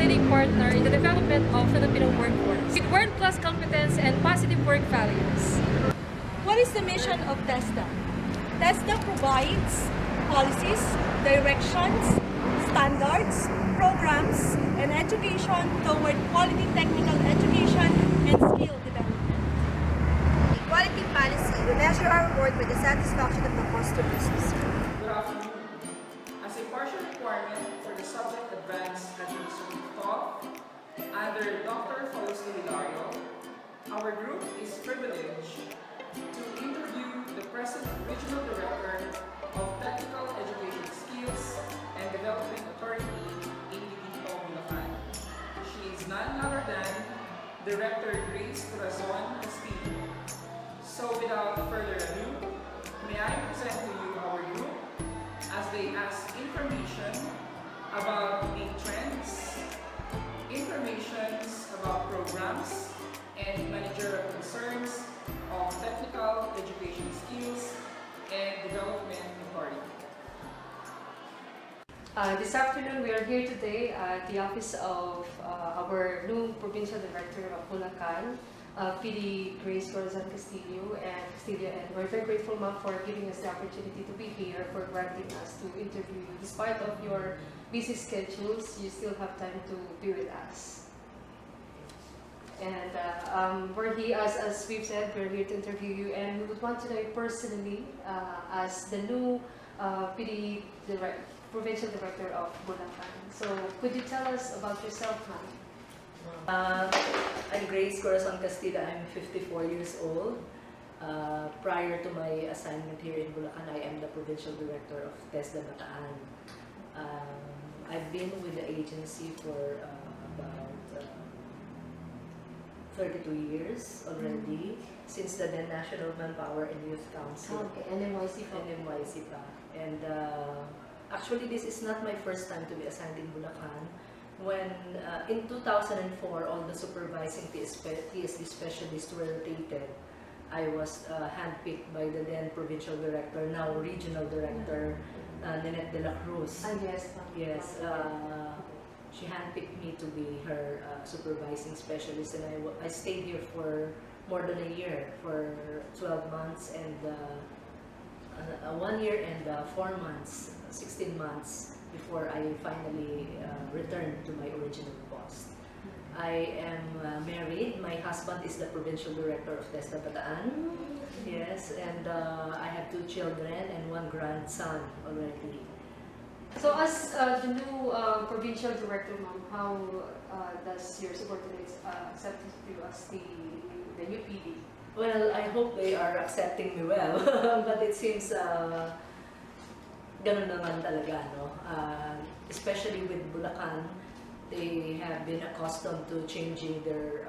leading partner in the development of Filipino workforce with world-class competence and positive work values. What is the mission of TESDA? TESDA provides policies, directions, standards, programs, and education toward quality technical education and skill development. The quality policy, we measure our work with the satisfaction of the customers we serve. Good afternoon. As a partial requirement for the subject advanced administrative thought under Dr. Fausto Hilario, our group is privileged to interview the present Regional Director of Technical Education Skills and Development Authority in Bulacan. She is none other than Director Grace Corazon Castillo. So without further ado, may I present to you our group as they ask information about the trends, information about programs, and managerial concerns of Technical Education Skills and Development Authority. This afternoon, we are here today at the office of our new Provincial Director of Bulacan, PD Grace Corazon Castillo, and we're very grateful, ma'am, for giving us the opportunity to be here, for granting us to interview you. Despite of your busy schedules, you still have time to be with us. And we're here, as we've said, we're here to interview you, and we would want to know you personally as the new PD Provincial Director of Bulacan. So could you tell us about yourself, ma'am? I'm Grace Corazon Castillo. I'm 54 years old. Prior to my assignment here in Bulacan, I am the Provincial Director of TESDA Bataan. I've been with the agency for about 32 years already, since the then National Manpower and Youth Council. Okay, NMYC pa. NMYC pa. And actually, this is not my first time to be assigned in Bulacan. When in 2004, all the supervising TSD specialists were rotated, I was handpicked by the then Provincial Director, now Regional Director, Ninette de la Cruz. Yes, ma'am. Yes. She handpicked me to be her supervising specialist, and I stayed here for more than a year, for 12 months and 1 year and 4 months, 16 months before I finally returned to my original post. I am married. My husband is the Provincial Director of TESDA Bataan. Yes, and I have 2 children and 1 grandson already. So as the new Provincial Director, ma'am, how does your subordinates accept you as the new PD? Well, I hope they are accepting me well, but it seems ganun naman talaga, no? Especially with Bulacan, they have been accustomed to changing their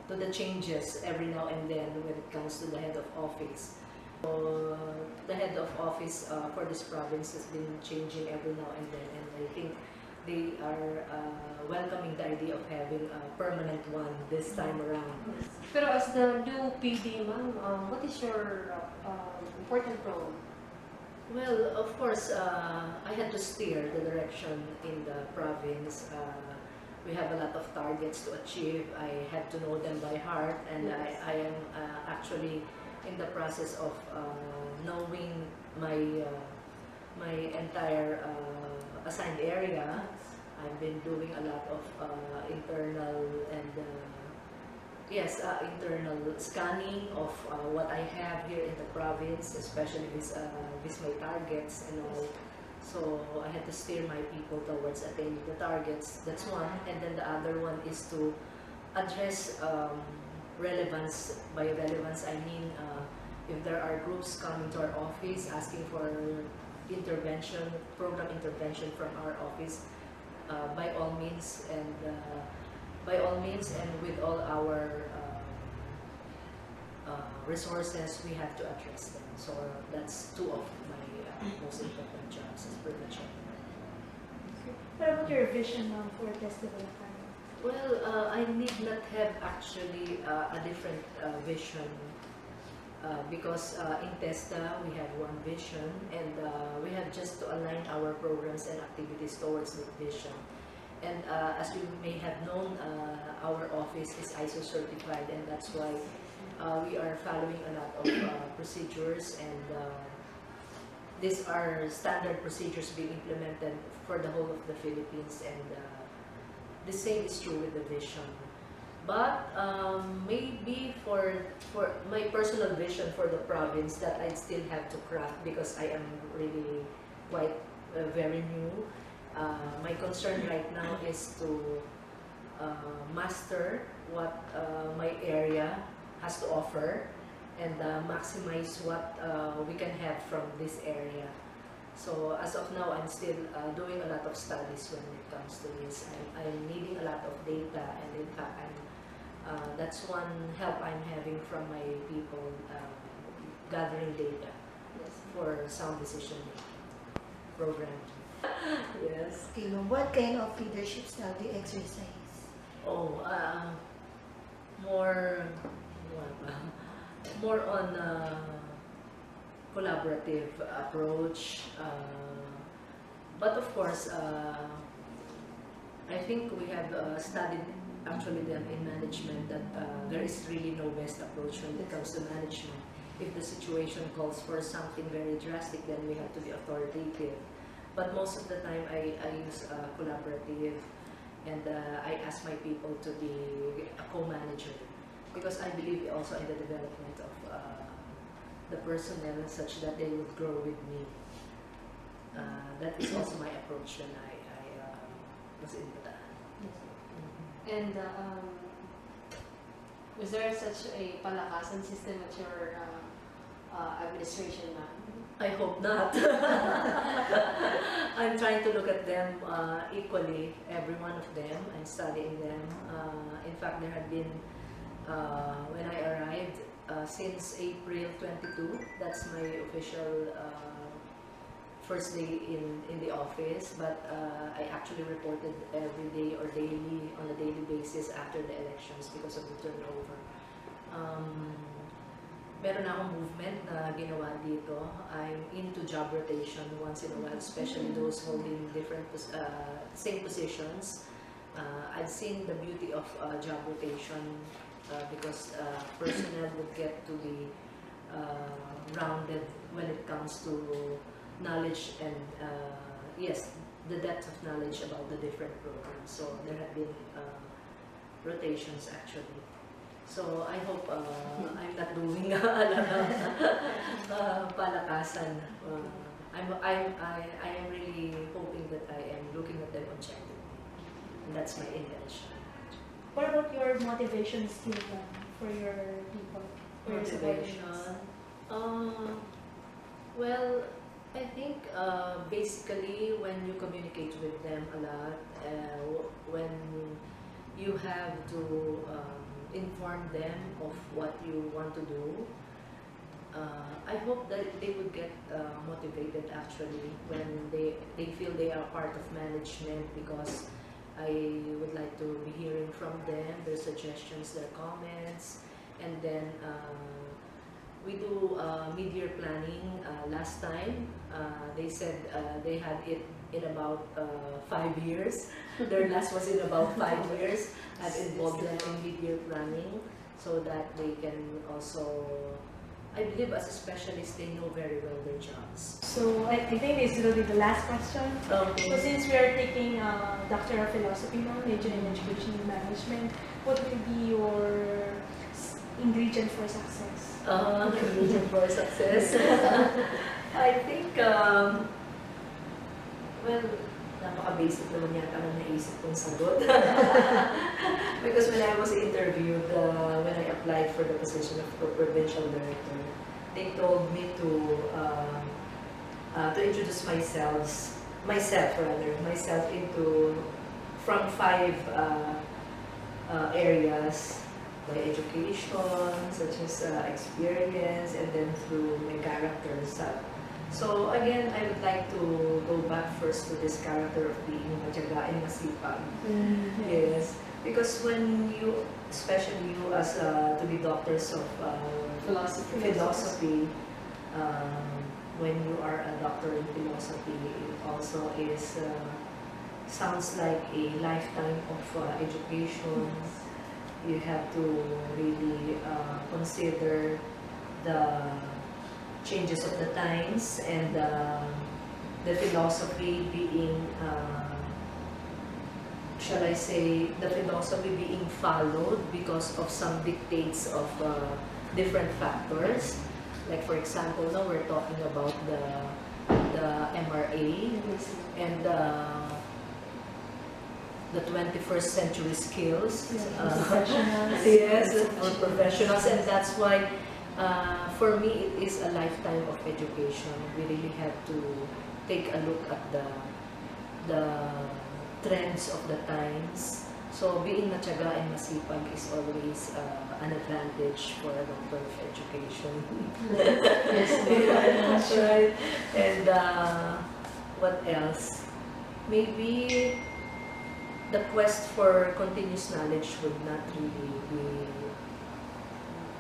to the changes every now and then when it comes to the head of office. So, the head of office for this province has been changing every now and then, and I think they are welcoming the idea of having a permanent one this time around. Pero as the new PD, ma'am, what is your important role? Well, of course, I had to steer the direction in the province. We have a lot of targets to achieve. I had to know them by heart, and Yes. I am actually in the process of knowing my my entire assigned area. I've been doing a lot of internal and internal scanning of what I have here in the province, especially with my targets and all. So I had to steer my people towards attaining the targets. That's one, and then the other one is to address relevance. By relevance, I mean if there are groups coming to our office asking for intervention, program intervention from our office, by all means and with all our resources, we have to address them. So that's 2 of my most important jobs as provincial. What about your vision for TESDA Bulacan? Well, I need not have actually a different vision because in TESDA we have one vision, and we have just to align our programs and activities towards that vision. And as you may have known, our office is ISO certified, and that's why we are following a lot of procedures, and these are standard procedures being implemented for the whole of the Philippines, and the same is true with the vision. But maybe for my personal vision for the province that I still have to craft, because I am really quite very new. My concern right now is to master what my area has to offer, and maximize what we can have from this area. So as of now, I'm still doing a lot of studies when it comes to this. I'm needing a lot of data, and in fact, that's one help I'm having from my people, gathering data for sound decision making program. Yes. Okay, ma'am, what kind of leadership style do you exercise? Oh, more more on collaborative approach, but of course, I think we have studied actually then in management that there is really no best approach when it comes to management. If the situation calls for something very drastic, then we have to be authoritative. But most of the time, I use collaborative, and I ask my people to be a co-manager, because I believe also in the development of the personnel such that they would grow with me. That is also my approach when I was in Bulacan. And was there such a palakasan system at your administration, ma'am? I hope not. I'm trying to look at them equally, every one of them. I'm studying them. In fact, there had been, when I arrived, since April 22, that's my official first day in the office, but I actually reported every day or daily, on a daily basis after the elections because of the turnover. Meron na akong movement na ginawa dito. I'm into job rotation once in a while, especially those holding different same positions. I've seen the beauty of job rotation because personnel would get to be rounded when it comes to knowledge and yes, the depth of knowledge about the different programs. So there have been rotations actually. So I hope I'm not doing a lot of palakasan. I am really hoping that I am looking at them objectively, and that's my intention. What about your motivation skill for your people? For your Motivation. subordinates? Well, I think basically when you communicate with them a lot, when you have to inform them of what you want to do, I hope that they would get motivated actually when they feel they are part of management, because I would like to be hearing from them, their suggestions, their comments, and then we do mid-year planning. Last time, they said they had it in about 5 years. Their last was in about 5 years. I've involved them in mid-year planning so that they can also, I believe as a specialist, they know very well their jobs. So I think this will be the last question. Okay. So since we are taking Doctor of Philosophy now, major in Education and Management, what will be your ingredient for success? Ingredient for success. I think, well, napaka-basic naman yata ang naisip kong sagot. Because when I was interviewed, when I applied for the position of provincial director, they told me to introduce myself into from 5 areas, by education, such as experience, and then through my characters. So again, I would like to go back first to this character of being matyaga and masipag. Yes, because when you, especially you as to be doctors of philosophy, when you are a doctor in philosophy, it also is sounds like a lifetime of education. You have to really consider the changes of the times and the philosophy being, shall I say, the philosophy being followed because of some dictates of different factors. Like for example, now we're talking about the MRA and the 21st century skills. Yes, for professionals, and that's why for me it is a lifetime of education. We really have to take a look at the trends of the times. So being matyaga and masipag is always an advantage for a doctor of education. Yes, that's right. And what else? Maybe the quest for continuous knowledge would not really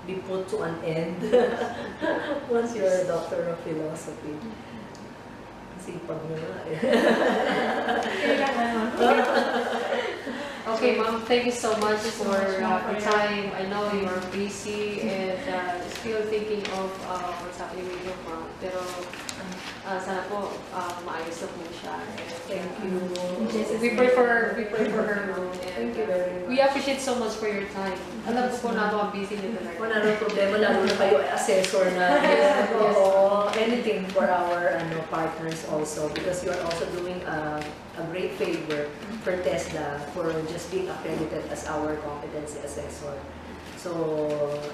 be put to an end once you're a doctor of philosophy. Sipag mo nga eh. Okay, Ma'am, thank you so much for your time. I know you are busy and still thinking of what's happening with your mom. Pero sana po maayos na po siya. Thank you. We pray for her. Thank you very much. We appreciate so much for your time. Alam ko po na ang busy niyo talaga. Wala nang problema, lalo na kayo assessor na. Yes. Oo, anything for our partners also, because you are also doing a great favor for TESDA for just being accredited as our competency assessor. So,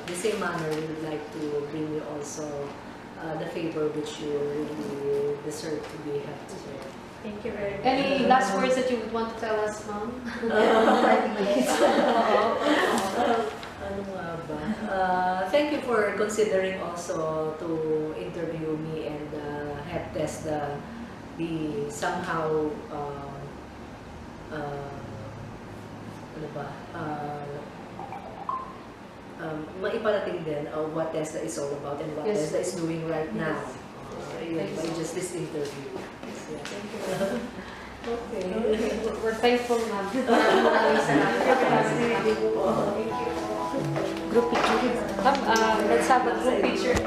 the same manner, we would like to bring you also the favor which you really deserve to be had today. Thank you very much. Any last words that you would want to tell us, Ma'am? Ano nga ba? Thank you for considering also to interview me and have TESDA be somehow ano ba? Maiparating din what TESDA is all about and what Yes. TESDA is doing right now. Thank you By so just this interview. Yeah. Thank you. Okay. We're thankful, Ma'am. Maraming salamat. Thank you. Group picture. Let's have a group picture.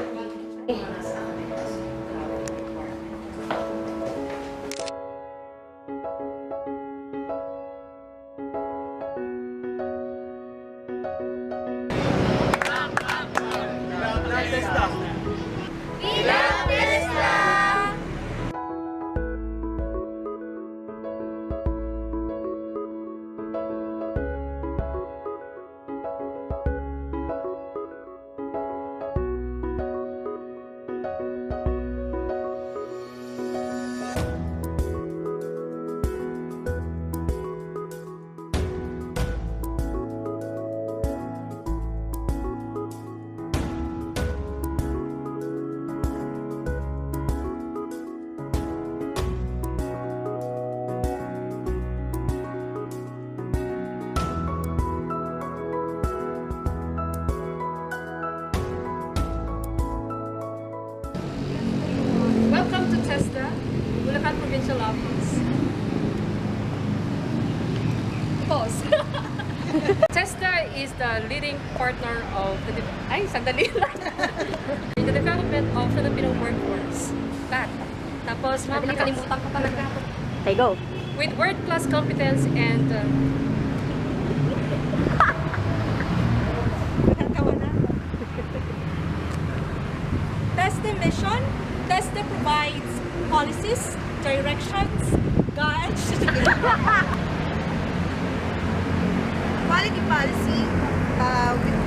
Welcome to TESDA, Bulacan Provincial Office. Pause. TESDA is the leading partner of the in the development of Filipino workforce. Tapos, ma'am, nakalimutan ko talaga. Okay, go. With world-class competence and TESDA mission. TESDA provides policies, directions, guides, Quality policy with